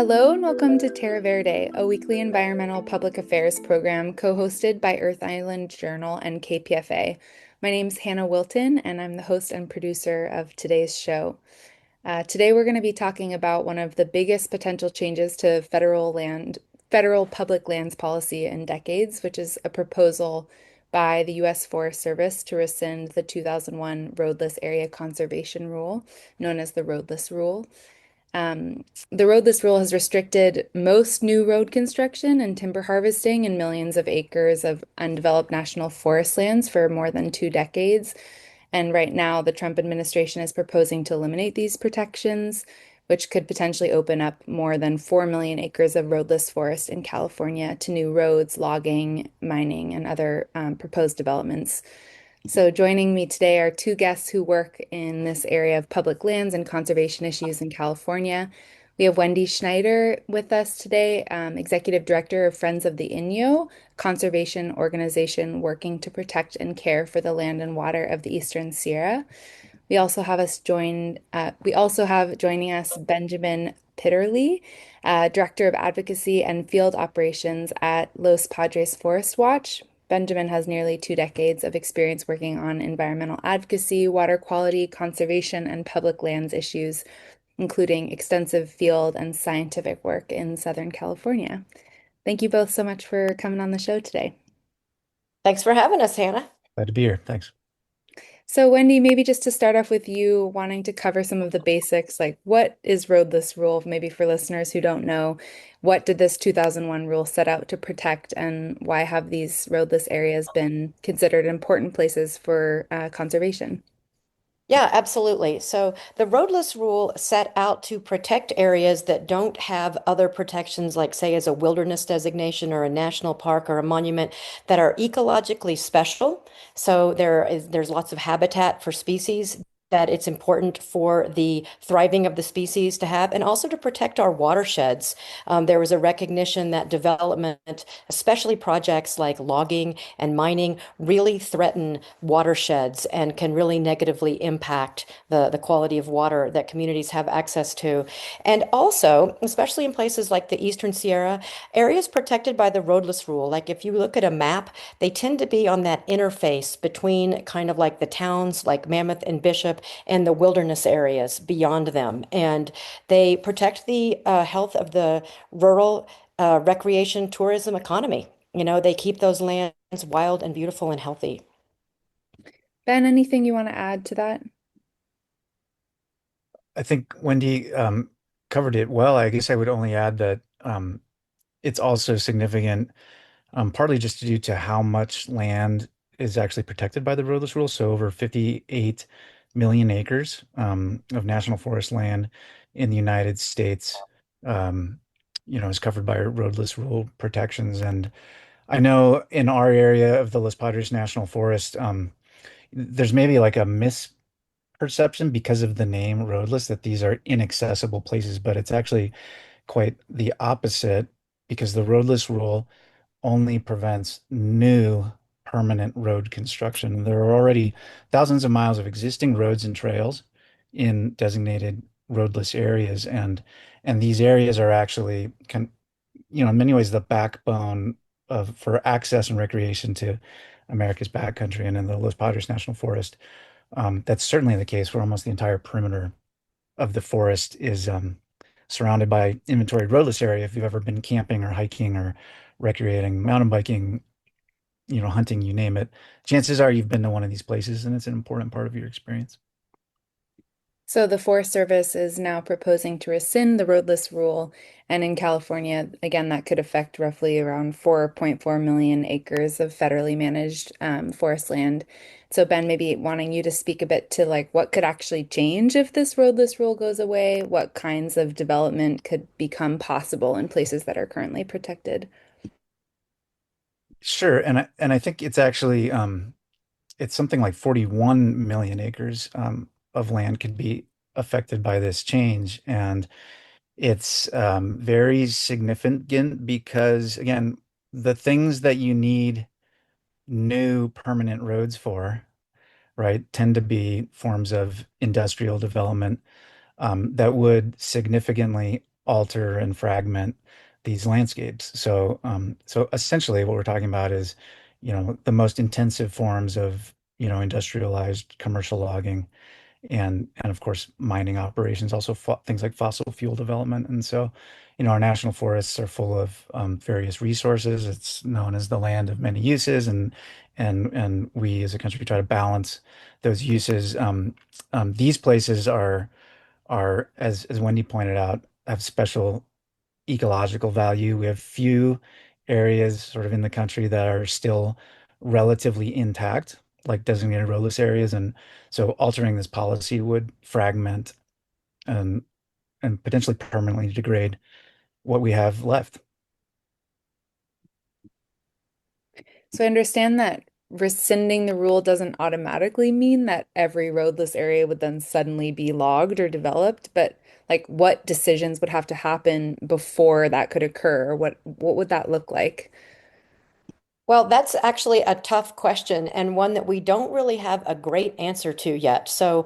Hello and welcome to Terra Verde, a weekly environmental public affairs program co-hosted by Earth Island Journal and KPFA. My name's Hannah Wilton, and I'm the host and producer of today's show. Today we're going to be talking about one of the biggest potential changes to federal public lands policy in decades, which is a proposal by the U.S. Forest Service to rescind the 2001 Roadless Area Conservation Rule, known as the Roadless Rule. The roadless rule has restricted most new road construction and timber harvesting in millions of acres of undeveloped national forest lands for more than 2 decades. And right now, the Trump administration is proposing to eliminate these protections, which could potentially open up more than 4 million acres of roadless forest in California to new roads, logging, mining, and other proposed developments. So, joining me today are two guests who work in this area of public lands and conservation issues in California. We have Wendy Schneider with us today, Executive Director of Friends of the Inyo, conservation organization working to protect and care for the land and water of the Eastern Sierra. We also have joining us Benjamin Pitterly, Director of Advocacy and Field Operations at Los Padres Forest Watch. Benjamin has nearly 2 decades of experience working on environmental advocacy, water quality, conservation, and public lands issues, including extensive field and scientific work in Southern California. Thank you both so much for coming on the show today. Thanks for having us, Hannah. Glad to be here. Thanks. So, Wendy, maybe just to start off with you wanting to cover some of the basics, like what is roadless rule? Maybe for listeners who don't know, what did this 2001 rule set out to protect, and why have these roadless areas been considered important places for conservation? Yeah, absolutely. So the roadless rule set out to protect areas that don't have other protections, like say as a wilderness designation or a national park or a monument that are ecologically special. So there's lots of habitat for species that it's important for the thriving of the species to have, and also to protect our watersheds. There was a recognition that development, especially projects like logging and mining, really threaten watersheds and can really negatively impact the quality of water that communities have access to. And also, especially in places like the Eastern Sierra, areas protected by the roadless rule, like if you look at a map, they tend to be on that interface between kind of like the towns like Mammoth and Bishop and the wilderness areas beyond them. And they protect the health of the rural recreation tourism economy. You know, they keep those lands wild and beautiful and healthy. Ben, anything you want to add to that? I think Wendy covered it well. I guess I would only add that it's also significant, partly just due to how much land is actually protected by the roadless rule. So over 58 million acres of national forest land in the United States, is covered by roadless rule protections. And I know in our area of the Los Padres National Forest, there's maybe like a misperception because of the name roadless that these are inaccessible places, but it's actually quite the opposite because the roadless rule only prevents new permanent road construction. There are already thousands of miles of existing roads and trails in designated roadless areas, and these areas are actually in many ways the backbone of for access and recreation to America's backcountry. And in the Los Padres National Forest, that's certainly the case where almost the entire perimeter of the forest is surrounded by inventoried roadless area. If you've ever been camping or hiking or recreating, mountain biking, hunting, you name it, chances are you've been to one of these places and it's an important part of your experience. So the Forest Service is now proposing to rescind the roadless rule. And in California, again, that could affect roughly around 4.4 million acres of federally managed forest land. So Ben, maybe wanting you to speak a bit to like what could actually change if this roadless rule goes away, what kinds of development could become possible in places that are currently protected. Sure, and I think it's actually it's something like 41 million acres of land could be affected by this change, and it's very significant because again, the things that you need new permanent roads for, right, tend to be forms of industrial development that would significantly alter and fragment these landscapes. So essentially, what we're talking about is, the most intensive forms of, industrialized commercial logging and of course mining operations, also fo things like fossil fuel development. And so, our national forests are full of various resources. It's known as the land of many uses, and we as a country try to balance those uses. These places are as Wendy pointed out, have special ecological value. We have few areas sort of in the country that are still relatively intact, like designated roadless areas. And so altering this policy would fragment and and potentially permanently degrade what we have left. So I understand that rescinding the rule doesn't automatically mean that every roadless area would then suddenly be logged or developed, but like what decisions would have to happen before that could occur? What would that look like? Well, that's actually a tough question and one that we don't really have a great answer to yet. So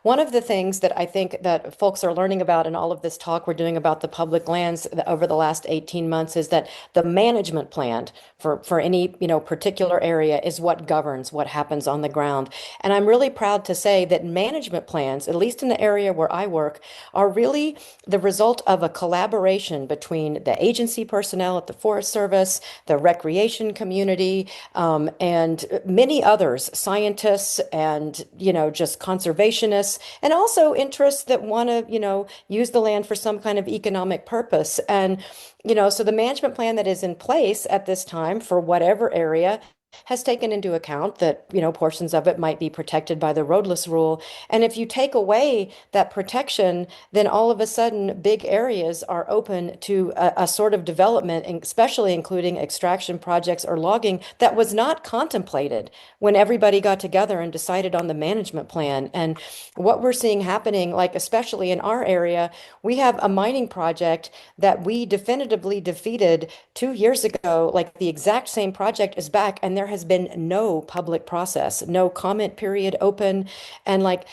one of the things that I think that folks are learning about in all of this talk we're doing about the public lands over the last 18 months is that the management plan for any, particular area is what governs what happens on the ground. And I'm really proud to say that management plans, at least in the area where I work, are really the result of a collaboration between the agency personnel at the Forest Service, the recreation community, and many others, scientists and, just conservationists, and also interests that want to, use the land for some kind of economic purpose. And, so the management plan that is in place at this time for whatever area has taken into account that, portions of it might be protected by the roadless rule. And if you take away that protection, then all of a sudden big areas are open to a sort of development, and especially including extraction projects or logging that was not contemplated when everybody got together and decided on the management plan. And what we're seeing happening, like especially in our area, we have a mining project that we definitively defeated 2 years ago. Like the exact same project is back, and there has been no public process, no comment period open. And like,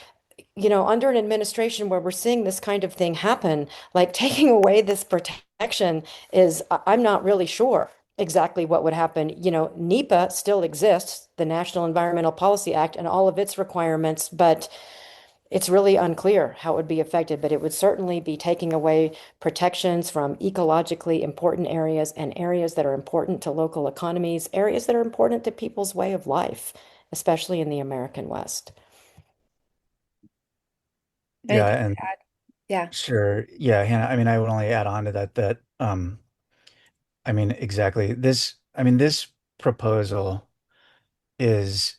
under an administration where we're seeing this kind of thing happen, like taking away this protection is, I'm not really sure exactly what would happen. NEPA still exists, the National Environmental Policy Act, and all of its requirements, but it's really unclear how it would be affected, but it would certainly be taking away protections from ecologically important areas and areas that are important to local economies, areas that are important to people's way of life, especially in the American West. And Yeah, and yeah. sure. Yeah, Hannah, I mean, I would only add on to that I mean, exactly. This proposal is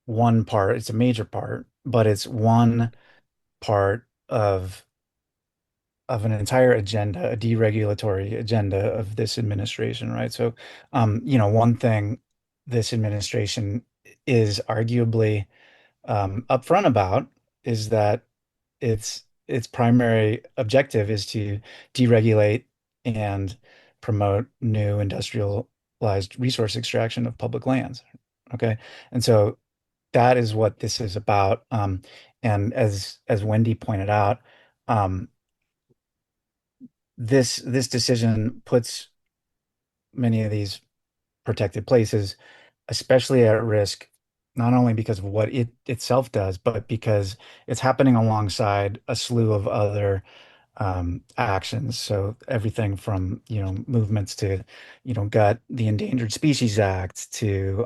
one part, it's a major part, but it's one part of an entire agenda, a deregulatory agenda of this administration, right? So, one thing this administration is arguably upfront about is that its primary objective is to deregulate and promote new industrialized resource extraction of public lands. Okay, and so that is what this is about. And as Wendy pointed out, um, this decision puts many of these protected places, especially at risk, not only because of what it itself does, but because it's happening alongside a slew of other actions. So everything from, movements to, gut the Endangered Species Act to,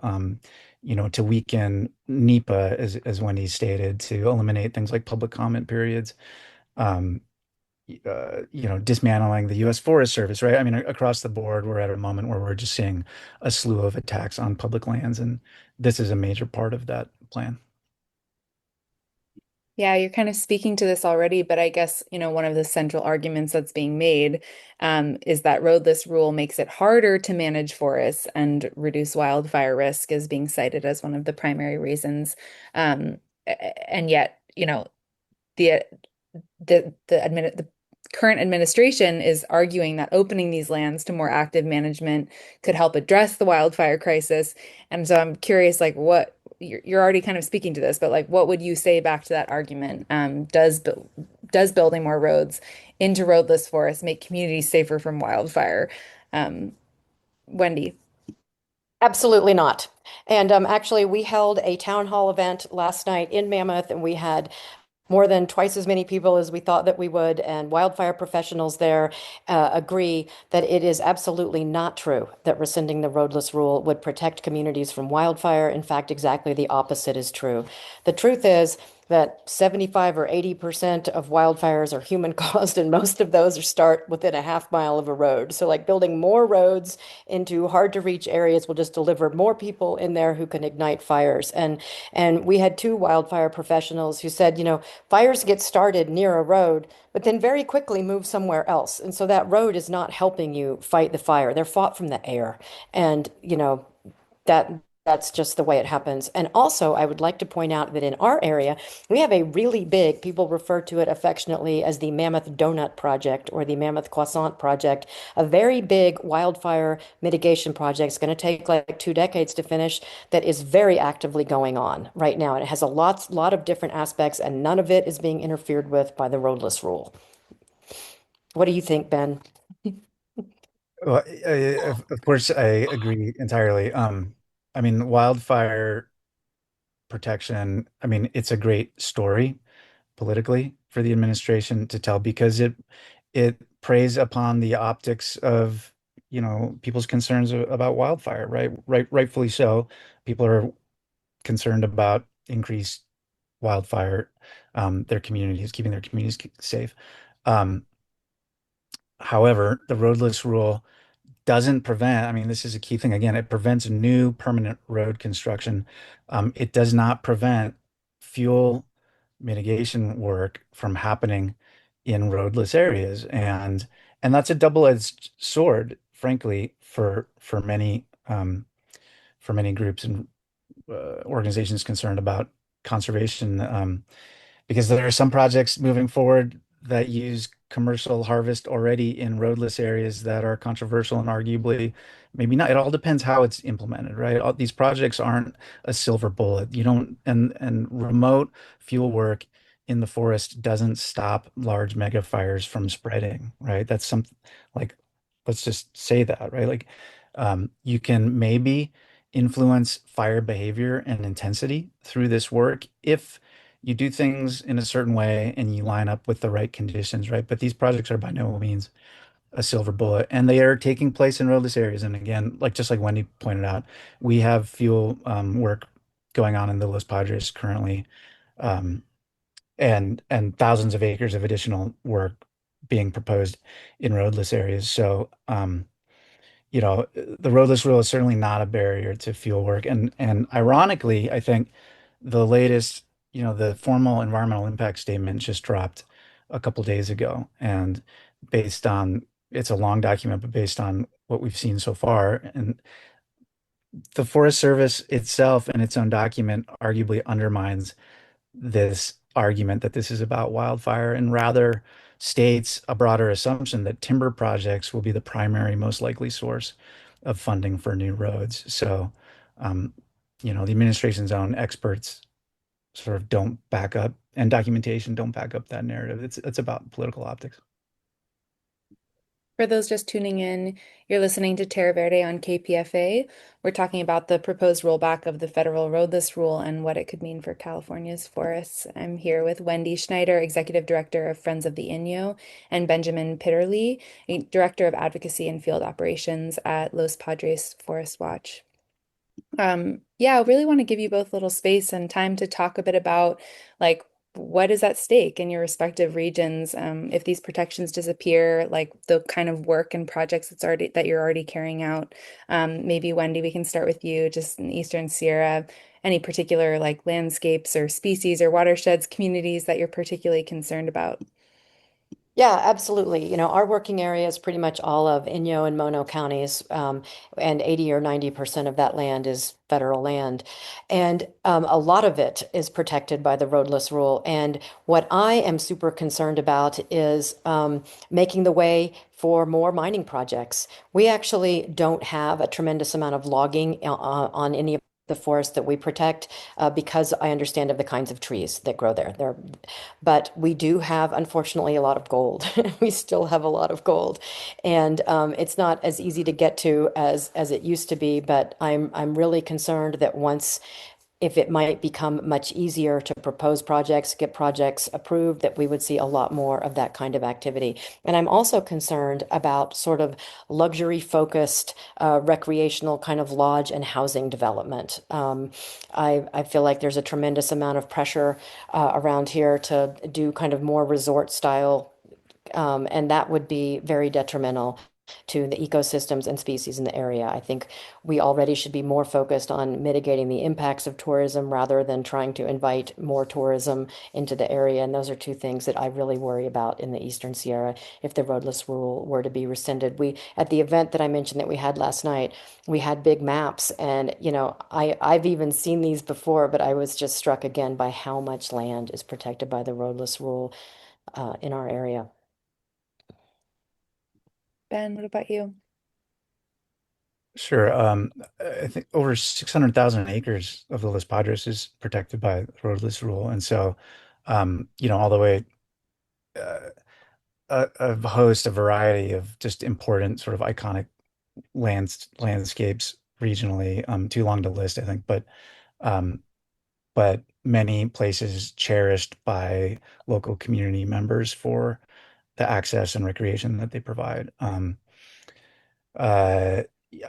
to weaken NEPA, as Wendy stated, to eliminate things like public comment periods. Um, dismantling the U.S. Forest Service, right? I mean, across the board, we're at a moment where we're just seeing a slew of attacks on public lands, and this is a major part of that plan. Yeah, you're kind of speaking to this already, but I guess, one of the central arguments that's being made is that roadless rule makes it harder to manage forests and reduce wildfire risk is being cited as one of the primary reasons. And yet, the the current administration is arguing that opening these lands to more active management could help address the wildfire crisis. And so I'm curious, like, you're already kind of speaking to this, but like, what would you say back to that argument? does building more roads into roadless forests make communities safer from wildfire? Um, Wendy. Absolutely not. And actually, we held a town hall event last night in Mammoth, and we had more than twice as many people as we thought that we would. And wildfire professionals there agree that it is absolutely not true that rescinding the roadless rule would protect communities from wildfire. In fact, exactly the opposite is true. The truth is that 75 or 80% of wildfires are human caused, and most of those start within a half mile of a road. So, like building more roads into hard to reach areas will just deliver more people in there who can ignite fires. And we had two wildfire professionals who said, fires get started near a road, but then very quickly move somewhere else. And so that road is not helping you fight the fire. They're fought from the air. And, that that's just the way it happens. And also, I would like to point out that in our area, we have a really big, people refer to it affectionately as the Mammoth Donut Project or the Mammoth Croissant Project, a very big wildfire mitigation project. It's going to take like 2 decades to finish, that is very actively going on right now. And it has a lot of different aspects, and none of it is being interfered with by the roadless rule. What do you think, Ben? Well, of course, I agree entirely. I mean, wildfire protection, I mean, it's a great story politically for the administration to tell because it preys upon the optics of, people's concerns about wildfire, right? Rightfully so. People are concerned about increased wildfire, their communities, keeping their communities safe. Um, However, the roadless rule doesn't prevent, I mean, this is a key thing. Again, it prevents new permanent road construction. It does not prevent fuel mitigation work from happening in roadless areas. And that's a double-edged sword, frankly, for many groups and organizations concerned about conservation. Because there are some projects moving forward that use commercial harvest already in roadless areas that are controversial and arguably maybe not. It all depends how it's implemented, right? These projects aren't a silver bullet. You don't, and remote fuel work in the forest doesn't stop large mega fires from spreading, right? That's something like, let's just say that, right? Like, you can maybe influence fire behavior and intensity through this work if you do things in a certain way and you line up with the right conditions, right? But these projects are by no means a silver bullet, and they are taking place in roadless areas. And again, like just like Wendy pointed out, we have fuel work going on in the Los Padres currently, um, and thousands of acres of additional work being proposed in roadless areas. So, the roadless rule is certainly not a barrier to fuel work. And ironically, I think the latest, the formal environmental impact statement just dropped a couple days ago. And based on, it's a long document, but based on what we've seen so far, and the Forest Service itself in its own document arguably undermines this argument that this is about wildfire and rather states a broader assumption that timber projects will be the primary, most likely source of funding for new roads. So, um, the administration's own experts sort of don't back up, and documentation don't back up that narrative. It's about political optics. For those just tuning in, you're listening to Terra Verde on KPFA. We're talking about the proposed rollback of the federal roadless rule and what it could mean for California's forests. I'm here with Wendy Schneider, Executive Director of Friends of the Inyo, and Benjamin Pitterly, Director of Advocacy and Field Operations at Los Padres Forest Watch. Yeah, I really want to give you both a little space and time to talk a bit about like what is at stake in your respective regions. If these protections disappear, like the kind of work and projects that you're already carrying out. Maybe Wendy, we can start with you, just in Eastern Sierra. Any particular like landscapes or species or watersheds, communities that you're particularly concerned about? Yeah, absolutely. Our working area is pretty much all of Inyo and Mono counties, and 80 or 90% of that land is federal land. And a lot of it is protected by the roadless rule. And what I am super concerned about is making the way for more mining projects. We actually don't have a tremendous amount of logging on any of the forest that we protect because I understand of the kinds of trees that grow there. But we do have, unfortunately, a lot of gold. We still have a lot of gold, and it's not as easy to get to as it used to be. But I'm really concerned that once if it might become much easier to propose projects, get projects approved, that we would see a lot more of that kind of activity. And I'm also concerned about sort of luxury focused recreational kind of lodge and housing development. I feel like there's a tremendous amount of pressure around here to do kind of more resort style and that would be very detrimental to the ecosystems and species in the area. I think we already should be more focused on mitigating the impacts of tourism rather than trying to invite more tourism into the area. And those are two things that I really worry about in the Eastern Sierra if the roadless rule were to be rescinded. We, at the event that I mentioned that we had last night, we had big maps and, I've even seen these before, but I was just struck again by how much land is protected by the roadless rule in our area. Ben, what about you? Sure. I think over 600,000 acres of the Los Padres is protected by the roadless rule. And so, all the way, uh, a host, a variety of just important sort of iconic landscapes regionally. Too long to list, I think, um, but many places cherished by local community members for the access and recreation that they provide. Uh,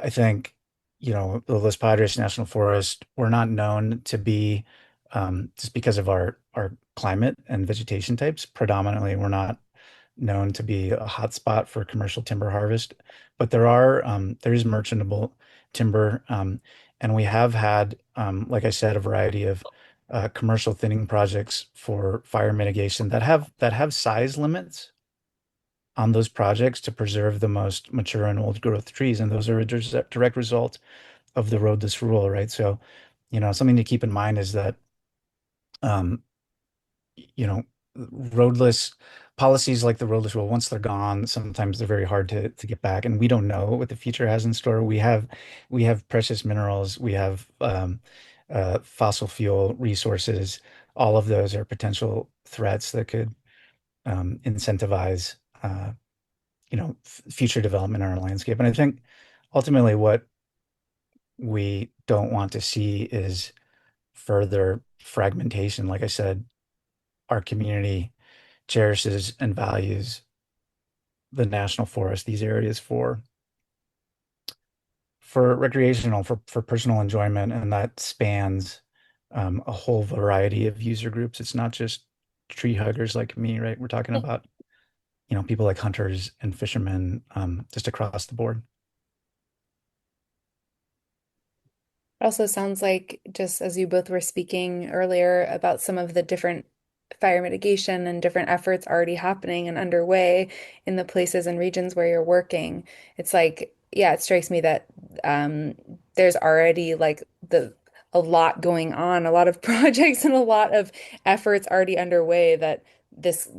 I think, the Los Padres National Forest, we're not known to be, just because of our climate and vegetation types, predominantly, we're not known to be a hotspot for commercial timber harvest, but there is merchantable timber, and we have had, like I said, a variety of commercial thinning projects for fire mitigation that have size limits on those projects to preserve the most mature and old growth trees. And those are a direct result of the roadless rule, right? So, something to keep in mind is that, um, you know, roadless policies like the roadless rule, once they're gone, sometimes they're very hard to get back. And we don't know what the future has in store. We have precious minerals, we have fossil fuel resources. All of those are potential threats that could incentivize future development in our landscape. And I think ultimately what we don't want to see is further fragmentation. Like I said, our community cherishes and values the national forest, these areas for recreational, for personal enjoyment, and that spans a whole variety of user groups. It's not just tree huggers like me, right? We're talking about, people like hunters and fishermen, just across the board. It also sounds like, just as you both were speaking earlier about some of the different fire mitigation and different efforts already happening and underway in the places and regions where you're working, it's like, yeah, it strikes me that there's already like the a lot going on, a lot of projects and a lot of efforts already underway that this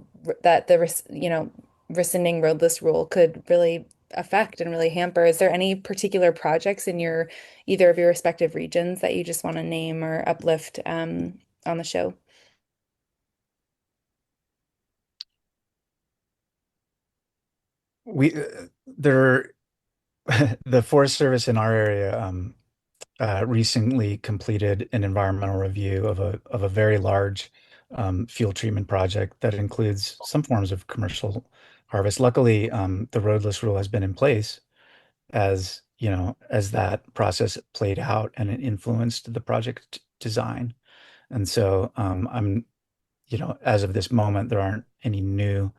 that the rescinding roadless rule could really affect and really hamper. Is there any particular projects in your either of your respective regions that you just want to name or uplift on the show? We there the Forest Service in our area recently completed an environmental review of a very large fuel treatment project that includes some forms of commercial harvest. Luckily, the roadless rule has been in place as that process played out and it influenced the project design. And so, as of this moment, there aren't any new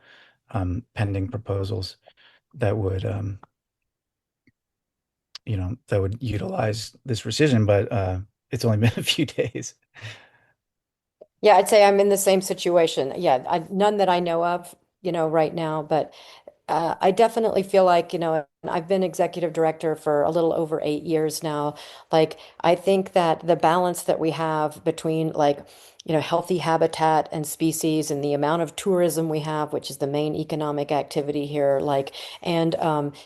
pending proposals that would utilize this rescission, but it's only been a few days. Yeah, I'd say I'm in the same situation. Yeah, none that I know of, right now, but I definitely feel like, I've been executive director for a little over 8 years now. Like, I think that the balance that we have between healthy habitat and species and the amount of tourism we have, which is the main economic activity here, and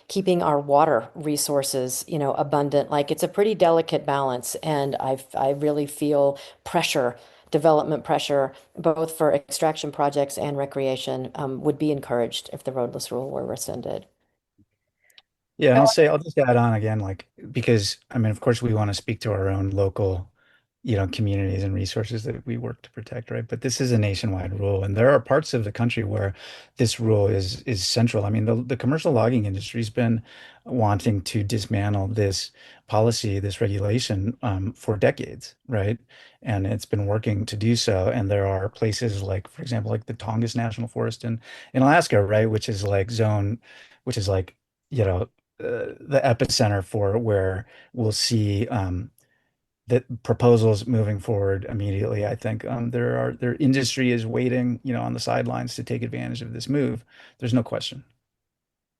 keeping our water resources, abundant, like it's a pretty delicate balance. And I really feel pressure development pressure, both for extraction projects and recreation, would be encouraged if the roadless rule were rescinded. Yeah, and I'll just add on again, like, because I mean, of course, we want to speak to our own local, communities and resources that we work to protect, right? But this is a nationwide rule, and there are parts of the country where this rule is central. I mean, the commercial logging industry's been wanting to dismantle this policy, this regulation, for decades, right? And it's been working to do so. And there are places like, for example, like the Tongass National Forest in Alaska, right, which is like, you know the epicenter for where we'll see the proposals moving forward immediately. I think their industry is waiting, on the sidelines to take advantage of this move. There's no question.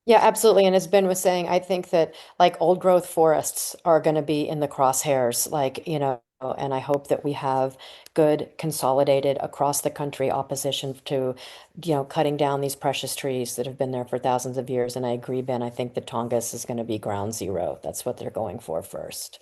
Yeah, absolutely. And as Ben was saying, I think that like old growth forests are going to be in the crosshairs, and I hope that we have good consolidated across the country opposition to, cutting down these precious trees that have been there for thousands of years. And I agree, Ben, I think the Tongass is going to be ground zero. That's what they're going for first.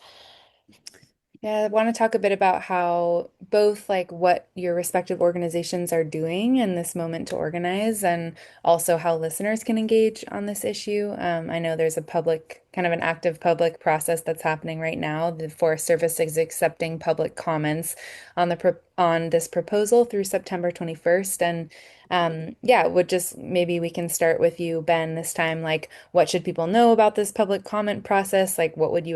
Yeah, I want to talk a bit about how both like what your respective organizations are doing in this moment to organize and also how listeners can engage on this issue. I know there's a kind of an active public process that's happening right now. The Forest Service is accepting public comments on on this proposal through September 21st. And yeah, would just maybe we can start with you, Ben, this time. Like, what should people know about this public comment process? Like, how would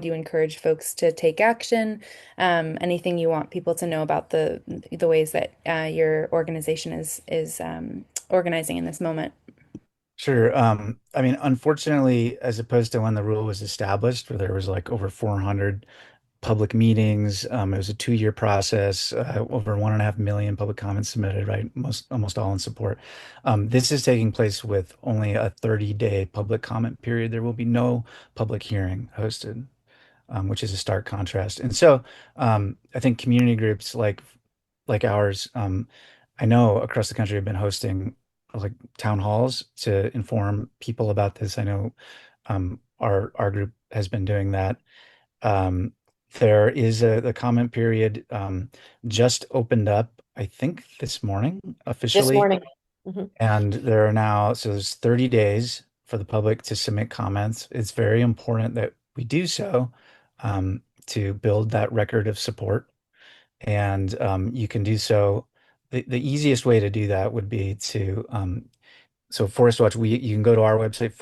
you encourage folks to take action? Anything you want people to know about the ways that your organization is organizing in this moment? Sure. I mean, unfortunately, as opposed to when the rule was established, where there was like over 400 public meetings, it was a 2-year process, over 1.5 million public comments submitted, right? Almost all in support. This is taking place with only a 30-day public comment period. There will be no public hearing hosted, which is a stark contrast. And so, I think community groups like ours, I know across the country have been hosting like town halls to inform people about this. I know, our group has been doing that. Um, there is the comment period, just opened up, I think this morning This officially, morning. Mhm. and there are now, so there's 30 days for the public to submit comments. It's very important that we do so, to build that record of support. And you can do so. The easiest way to do that would be to, so Forest Watch, you can go to our website,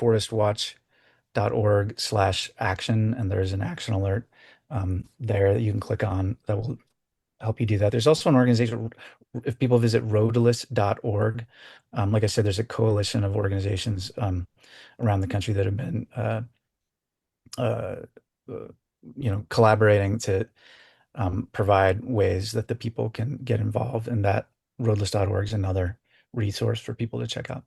forestwatch.org/action, and there's an action alert there that you can click on that will help you do that. There's also an organization, if people visit roadless.org, like I said, there's a coalition of organizations around the country that have been uh, uh, collaborating to provide ways that the people can get involved, and that roadless.org is another resource for people to check out.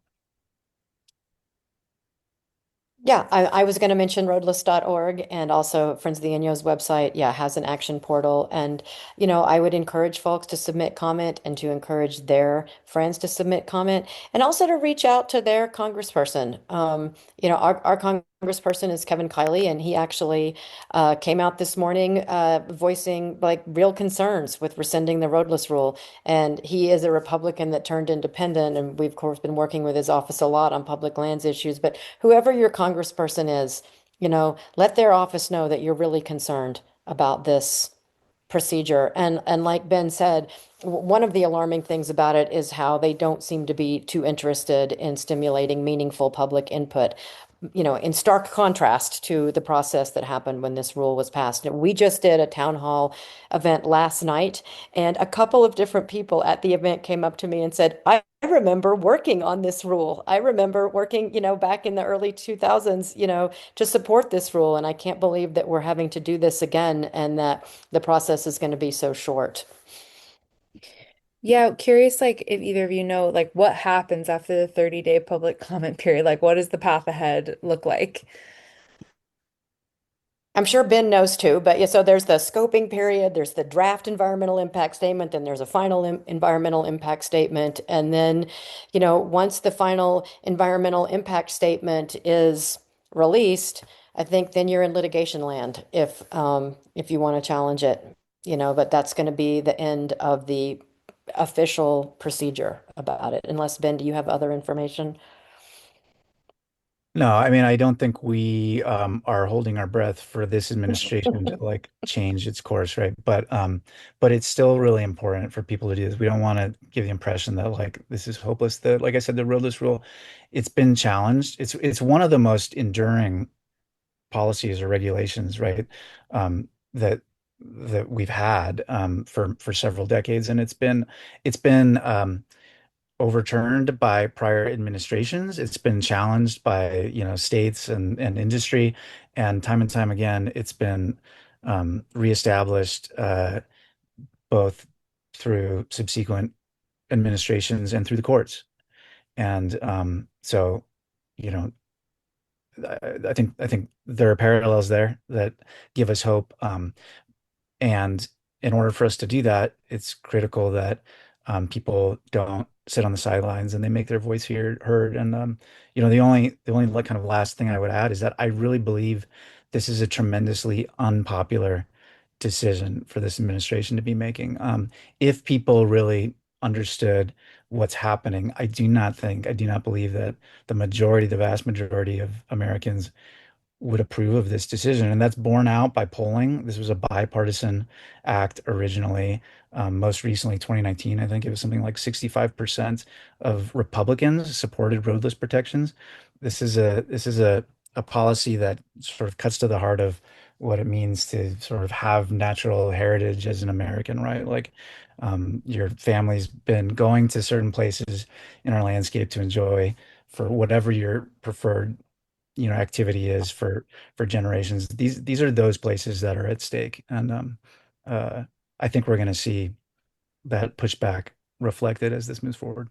Yeah, I was going to mention roadless.org and also Friends of the Inyo's website, yeah, has an action portal. And, I would encourage folks to submit comment and to encourage their friends to submit comment and also to reach out to their congressperson. Our congressperson is Kevin Kiley, and he actually came out this morning voicing like real concerns with rescinding the roadless rule. And he is a Republican that turned independent, and we've, of course, been working with his office a lot on public lands issues. But whoever your congressperson is, let their office know that you're really concerned about this procedure. And like Ben said, one of the alarming things about it is how they don't seem to be too interested in stimulating meaningful public input, in stark contrast to the process that happened when this rule was passed. We just did a town hall event last night, and a couple of different people at the event came up to me and said, I remember working on this rule. I remember working, back in the early 2000s, to support this rule. And I can't believe that we're having to do this again and that the process is going to be so short. Yeah, curious like if either of you know like what happens after the 30-day public comment period? Like what does the path ahead look like? I'm sure Ben knows too, but yeah, so there's the scoping period, there's the draft environmental impact statement, then there's a final environmental impact statement, and then, once the final environmental impact statement is released, I think then you're in litigation land if you want to challenge it, but that's going to be the end of the official procedure about it. Unless, Ben, do you have other information? No, I mean, I don't think we are holding our breath for this administration to like change its course, right? But it's still really important for people to do this. We don't want to give the impression that like this is hopeless. That, like I said, the roadless rule, it's been challenged. It's one of the most enduring policies or regulations, right? That we've had for several decades, and it's been overturned by prior administrations. It's been challenged by, states and industry, and time again, it's been reestablished both through subsequent administrations and through the courts. And so, you know, I think there are parallels there that give us hope. And in order for us to do that, it's critical that people don't sit on the sidelines and they make their voice heard. And the only like kind of last thing I would add is that I really believe this is a tremendously unpopular decision for this administration to be making. If people really understood what's happening, I do not believe that the vast majority of Americans would approve of this decision. And that's borne out by polling. This was a bipartisan act originally. Most recently, 2019, I think it was something like 65% of Republicans supported roadless protections. This is a policy that sort of cuts to the heart of what it means to sort of have natural heritage as an American, right? Like your family's been going to certain places in our landscape to enjoy for whatever your preferred activity is for generations. These are those places that are at stake, and uh, I think we're going to see that pushback reflected as this moves forward.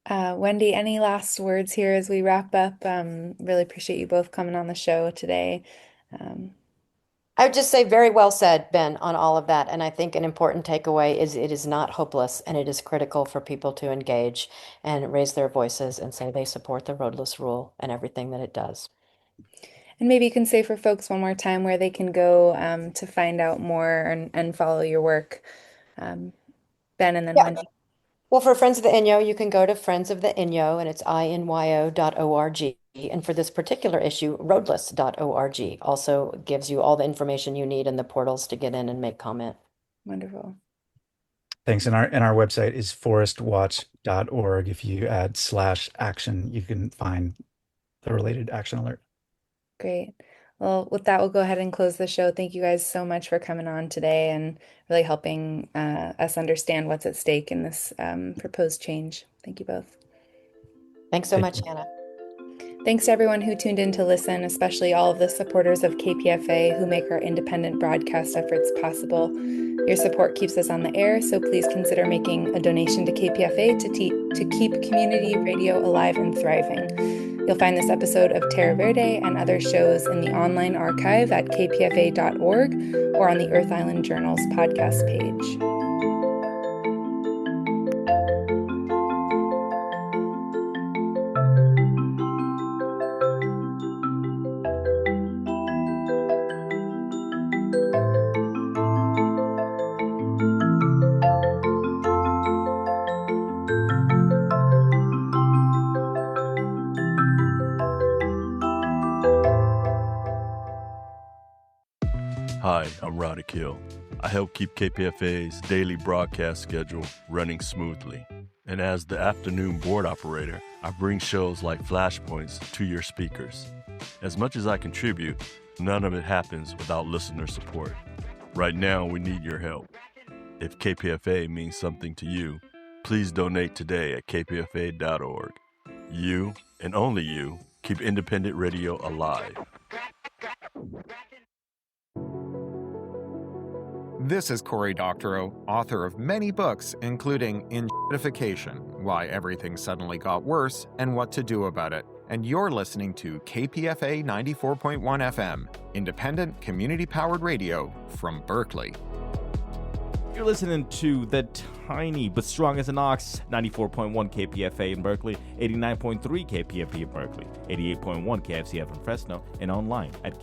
Wendy, any last words here as we wrap up? Really appreciate you both coming on the show today. Um, I would just say very well said, Ben, on all of that. And I think an important takeaway is it is not hopeless and it is critical for people to engage and raise their voices and say they support the roadless rule and everything that it does. and maybe you can say for folks one more time where they can go to find out more and follow your work. Um, Ben and then Yeah. Wendy. Well, for Friends of the Inyo, you can go to Friends of the Inyo and it's inyo.org. And for this particular issue, roadless.org also gives you all the information you need and the portals to get in and make comment. Wonderful. Thanks. And our website is forestwatch.org. If you add /action, you can find the related action alert. Great. Well, with that, we'll go ahead and close the show. Thank you guys so much for coming on today and really helping us understand what's at stake in this proposed change. Thank you both. Thanks so Thank much, you. Hannah. Thanks to everyone who tuned in to listen, especially all of the supporters of KPFA who make our independent broadcast efforts possible. Your support keeps us on the air, so please consider making a donation to KPFA to keep community radio alive and thriving. You'll find this episode of Terra Verde and other shows in the online archive at kpfa.org or on the Earth Island Journal's podcast page. Hi, I'm Roddick Hill. I help keep KPFA's daily broadcast schedule running smoothly. And as the afternoon board operator, I bring shows like Flashpoints to your speakers. As much as I contribute, none of it happens without listener support. Right now, we need your help. If KPFA means something to you, please donate today at kpfa.org. You, and only you, keep independent radio alive. This is Cory Doctorow, author of many books, including In-Shittification: Why Everything Suddenly Got Worse and What to Do About It. And you're listening to KPFA 94.1 FM, independent, community-powered radio from Berkeley. You're listening to the tiny but strong as an ox, 94.1 KPFA in Berkeley, 89.3 KPFB in Berkeley, 88.1 KFCF in Fresno, and online at